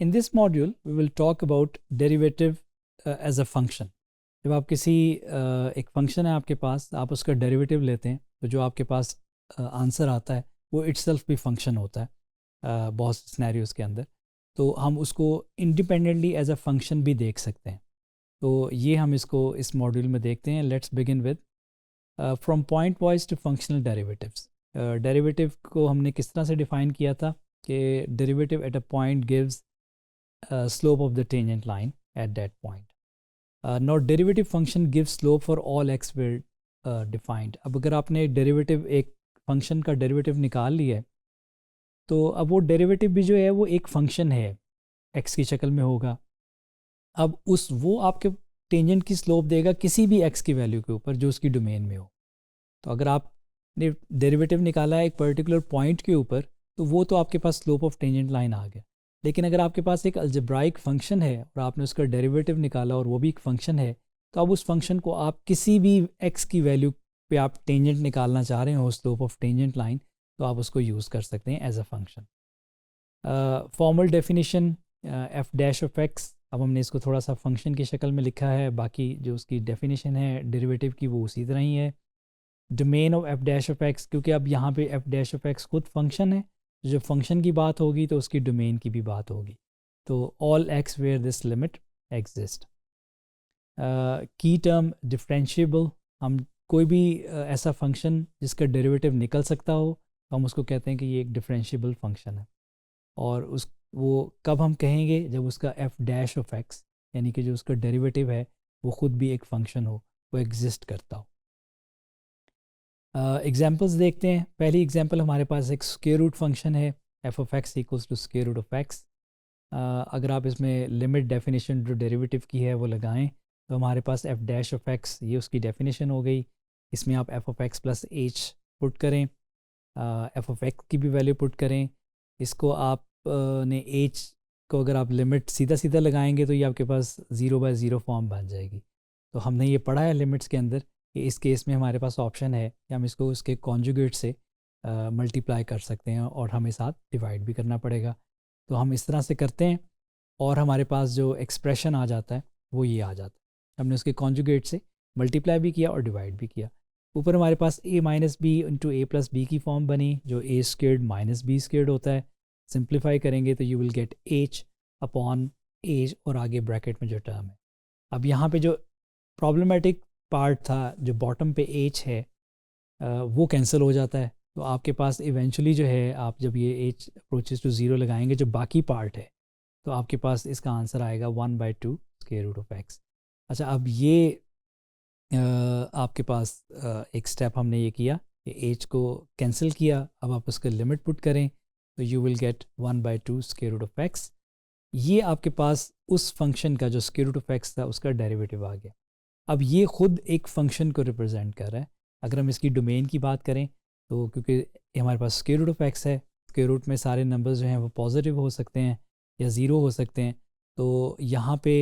In this module, we will talk about derivative as a function. जब आप किसी एक फंक्शन है आपके पास, आप उसका डेरिवेटिव लेते हैं, तो जो आपके पास आंसर आता है वो इटसेल्फ भी फंक्शन होता है बहुत से सिनेरियोज़ के अंदर. तो हम उसको इंडिपेंडेंटली एज अ फंक्शन भी देख सकते हैं. तो ये हम इसको इस मॉड्यूल में देखते हैं. Let's begin with from point wise to functional derivatives. Derivative को हमने किस तरह से डिफ़ाइन किया था कि derivative at a point gives slope of the tangent line at that point. Now derivative function gives slope for all x were defined. अब अगर आपने डेरिवेटिव एक फंक्शन का डेरिवेटिव निकाल लिया है, तो अब वो डेरिवेटिव भी जो है वो एक फंक्शन है, x की शक्ल में होगा. अब वो आपके टेंजेंट की स्लोप देगा किसी भी x की वैल्यू के ऊपर जो उसकी डोमेन में हो. तो अगर आपने डेरिवेटिव निकाला है एक पर्टिकुलर पॉइंट के ऊपर, तो वो तो आपके पास स्लोप ऑफ टेंजेंट लाइन आ गया. लेकिन अगर आपके पास एक अलजेब्राइक फंक्शन है और आपने उसका डेरिवेटिव निकाला और वो भी एक फंक्शन है, तो अब उस फंक्शन को आप किसी भी x की वैल्यू पे आप टेंजेंट निकालना चाह रहे हो, स्लोप ऑफ टेंजेंट लाइन, तो आप उसको यूज़ कर सकते हैं as a function. Formal definition f dash of x. अब हमने इसको थोड़ा सा फंक्शन की शक्ल में लिखा है, बाकी जो उसकी डेफिनेशन है डेरिवेटिव की वो उसी तरह ही है. Domain of F dash of x, क्योंकि अब यहाँ पे एफ डैश ऑफ एक्स खुद फंक्शन है, जो फंक्शन की बात होगी तो उसकी डोमेन की भी बात होगी. तो all x where this limit exist. की टर्म डिफरेंशिएबल. हम कोई भी ऐसा फंक्शन जिसका डेरिवेटिव निकल सकता हो, तो हम उसको कहते हैं कि ये एक डिफरेंशिएबल फंक्शन है. और वो कब हम कहेंगे, जब उसका एफ डैश ऑफ एक्स यानी कि जो उसका डेरिवेटिव है वो ख़ुद भी एक फंक्शन हो, वो एग्जिस्ट करता हो. एग्जाम्पल्स देखते हैं. पहली एग्जाम्पल हमारे पास एक स्क्वायर रूट फंक्शन है, f of x equals to square root of x. अगर आप इसमें लिमिट डेफिनेशन जो डेरिवेटिव की है वो लगाएं, तो हमारे पास एफ डैश ऑफ एक्स, ये उसकी डेफिनेशन हो गई. इसमें आप F of x plus H put करें, एफ ऑफ एक्स की भी वैल्यू पुट करें. इसको आप ने एच को अगर आप लिमिट सीधा सीधा लगाएंगे तो ये आपके पास 0/0 फॉर्म बन जाएगी. तो हमने ये पढ़ा है लिमिट्स के अंदर कि इस केस में हमारे पास ऑप्शन है कि हम इसको उसके कॉन्जुगेट से मल्टीप्लाई कर सकते हैं और हमें साथ डिवाइड भी करना पड़ेगा. तो हम इस तरह से करते हैं और हमारे पास जो एक्सप्रेशन आ जाता है वो ये आ जाता है. हमने उसके कॉन्जुगेट से मल्टीप्लाई भी किया और डिवाइड भी किया. ऊपर हमारे पास a minus b into a plus b की फॉर्म बनी, जो a squared minus b squared होता है. सिंप्लीफाई करेंगे तो you will get h upon h और आगे ब्रैकेट में जो टर्म है. अब यहाँ पे जो प्रॉब्लमेटिक पार्ट था, जो बॉटम पे h है, वो कैंसिल हो जाता है. तो आपके पास इवेंचुअली जो है, आप जब ये h अप्रोचेस टू 0 लगाएंगे, जो बाकी पार्ट है, तो आपके पास इसका आंसर आएगा 1/2 स्क्वायर रूट ऑफ एक्स. अच्छा, अब ये आपके पास एक स्टेप हमने ये किया कि h को कैंसिल किया. अब आप उसका लिमिट पुट करें तो you will get 1/2 square root of x. ये आपके पास उस फंक्शन का जो स्क्वायर रूट ऑफ एक्स था उसका डेरिवेटिव आ गया. अब ये ख़ुद एक फ़ंक्शन को रिप्रेजेंट कर रहा है. अगर हम इसकी डोमेन की बात करें, तो क्योंकि हमारे पास स्क्वायर रूट ऑफ एक्स है, स्क्वायर रूट में सारे नंबर्स जो हैं वो पॉजिटिव हो सकते हैं या ज़ीरो हो सकते हैं. तो यहाँ पे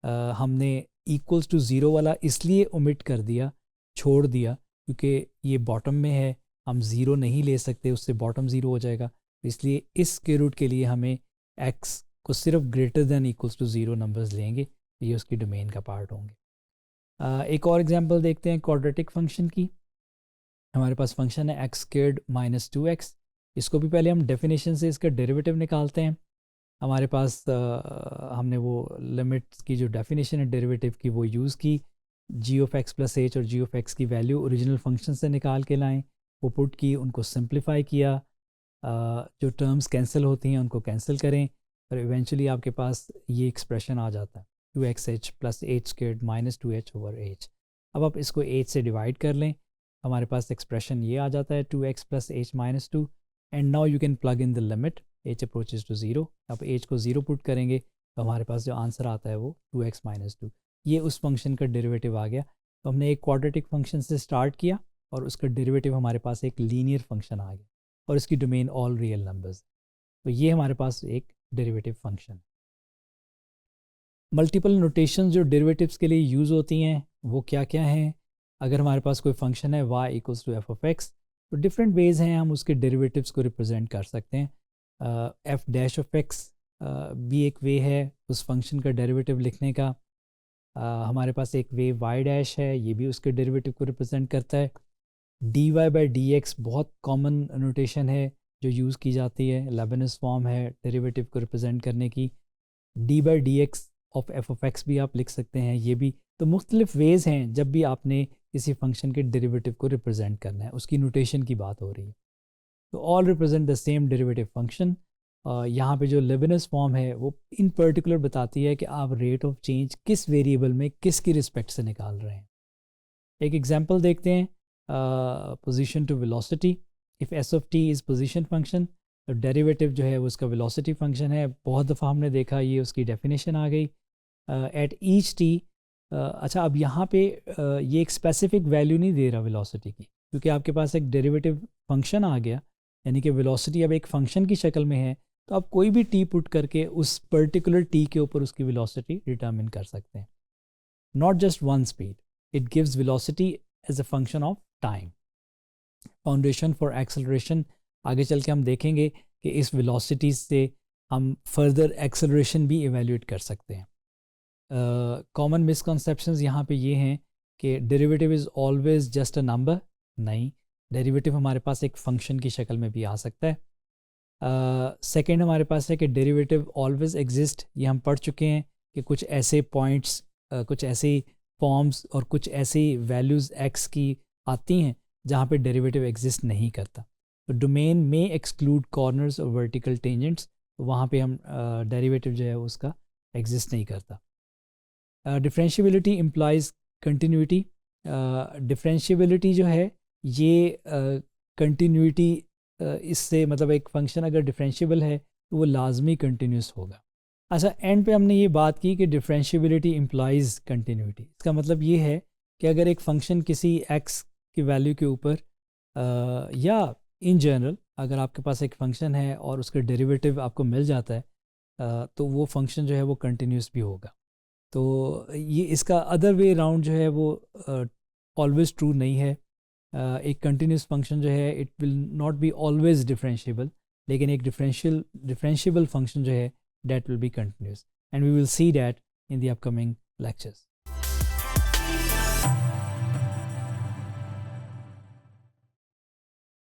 हमने इक्वल्स टू 0 वाला इसलिए ओमिट कर दिया, छोड़ दिया, क्योंकि ये बॉटम में है, हम 0 नहीं ले सकते, उससे बॉटम 0 हो जाएगा. इसलिए इस स्क्वायर रूट के लिए हमें x को सिर्फ greater than equals to 0 numbers लेंगे, ये उसकी डोमेन का पार्ट होंगे. एक और एग्जांपल देखते हैं क्वाड्रेटिक फंक्शन की. हमारे पास फंक्शन है एक्स स्क्वेयर्ड माइनस 2x. इसको भी पहले हम डेफिनेशन से इसका डेरिवेटिव निकालते हैं. हमारे पास हमने वो लिमिट्स की जो डेफिनेशन है डेरिवेटिव की वो यूज़ की. जी ऑफ एक्स प्लस एच और जी ऑफ एक्स की वैल्यू ओरिजिनल फंक्शन से निकाल के लाएँ, वो पुट की, उनको सिंप्लीफाई किया. जो टर्म्स कैंसिल होती हैं उनको कैंसिल करें और इवेंचुअली आपके पास ये एक्सप्रेशन आ जाता है 2xh plus H squared minus 2h over h. अब आप इसको h से डिवाइड कर लें, हमारे पास एक्सप्रेशन ये आ जाता है 2x plus h minus 2. And now you can plug in the limit h approaches to 0. आप h को 0 पुट करेंगे तो हमारे पास जो आंसर आता है वो 2x माइनस 2. ये उस फंक्शन का डेरिवेटिव आ गया. तो हमने एक क्वाड्रेटिक फंक्शन से स्टार्ट किया और उसका डेरिवेटिव हमारे पास एक लीनियर फंक्शन आ गया और इसकी डोमेन ऑल रियल नंबर्स. तो ये हमारे पास एक डेरिवेटिव फंक्शन. मल्टीपल नोटेशन जो डेरिवेटिव्स के लिए यूज़ होती हैं वो क्या क्या हैं. अगर हमारे पास कोई फंक्शन है y equals to f of x, तो डिफरेंट वेज़ हैं हम उसके डेरिवेटिव्स को रिप्रेजेंट कर सकते हैं. एफ डैश ऑफ एक्स भी एक वे है उस फंक्शन का डेरिवेटिव लिखने का। हमारे पास एक वे y डैश है, ये भी उसके डेरिवेटिव को रिप्रेजेंट करता है। dy बाई डी एक्स बहुत कॉमन नोटेशन है जो यूज़ की जाती है, लेबनिज़ फॉर्म है डेरिवेटिव को रिप्रेजेंट करने की। D by D x of F of x भी आप लिख सकते हैं, ये भी। तो मुख्तलिफ वेज़ हैं जब भी आपने किसी फंक्शन के डेरिवेटिव को रिप्रेजेंट करना है, उसकी नोटेशन की बात हो रही है। तो all represent the same derivative function. यहाँ पे जो लेबनिज़ फॉर्म है वो इन पर्टिकुलर बताती है कि आप रेट ऑफ चेंज किस वेरिएबल में किसकी रिस्पेक्ट से निकाल रहे हैं। एक एग्जांपल देखते हैं, position to velocity. If s of t is position function, तो डेरिवेटिव जो है वो उसका वेलोसिटी फंक्शन है। बहुत दफ़ा हमने देखा, ये उसकी डेफिनेशन आ गई। एट ईच टी, अच्छा अब यहाँ पे ये एक स्पेसिफिक वैल्यू नहीं दे रहा वेलोसिटी की, क्योंकि आपके पास एक डेरिवेटिव फंक्शन आ गया, यानी कि वेलोसिटी अब एक फंक्शन की शक्ल में है। तो आप कोई भी टी पुट करके उस पर्टिकुलर टी के ऊपर उसकी वेलोसिटी डिटरमिन कर सकते हैं। Not just one speed, it gives velocity as a function of time. Foundation for acceleration, आगे चल के हम देखेंगे कि इस वेलोसिटी से हम फर्दर एक्सेलरेशन भी इवेल्यूएट कर सकते हैं। कॉमन मिसकंसेप्शंस यहाँ पे ये हैं कि derivative is always just a number. नहीं, डेरिवेटिव हमारे पास एक फंक्शन की शक्ल में भी आ सकता है। सेकंड हमारे पास है कि डेरिवेटिव ऑलवेज एग्जिस्ट, ये हम पढ़ चुके हैं कि कुछ ऐसे पॉइंट्स, कुछ ऐसी फॉर्म्स और कुछ ऐसी वैल्यूज़ एक्स की आती हैं जहाँ पे डेरिवेटिव एग्जिस्ट नहीं करता। तो डोमेन में एक्सक्लूड कॉर्नर्स और वर्टिकल टेंजेंट्स, वहाँ पे हम डेरिवेटिव जो है उसका एग्जिस्ट नहीं करता। Differentiability implies continuity. डिफरेंशियबिलिटी जो है ये कंटिन्यूटी, इससे मतलब एक फंक्शन अगर डिफरेंशियबल है तो वो लाजमी कंटिन्यूस होगा। अच्छा, एंड पे हमने ये बात की कि डिफरेंशियबिलिटी इम्प्लाइज कंटिन्यूटी। इसका मतलब ये है कि अगर एक फंक्शन किसी एक्स की वैल्यू के ऊपर या इन जनरल अगर आपके पास एक फंक्शन है और उसका डेरिवेटिव आपको मिल जाता है, तो वो फंक्शन जो है वो कंटिन्यूस भी होगा। तो ये इसका अदर वे राउंड जो है वो ऑलवेज ट्रू नहीं है। एक कंटिन्यूस फंक्शन जो है it will not be always differentiable, लेकिन एक डिफरेंशिएबल फंक्शन जो है that will be continuous, and we will see that in the upcoming lectures.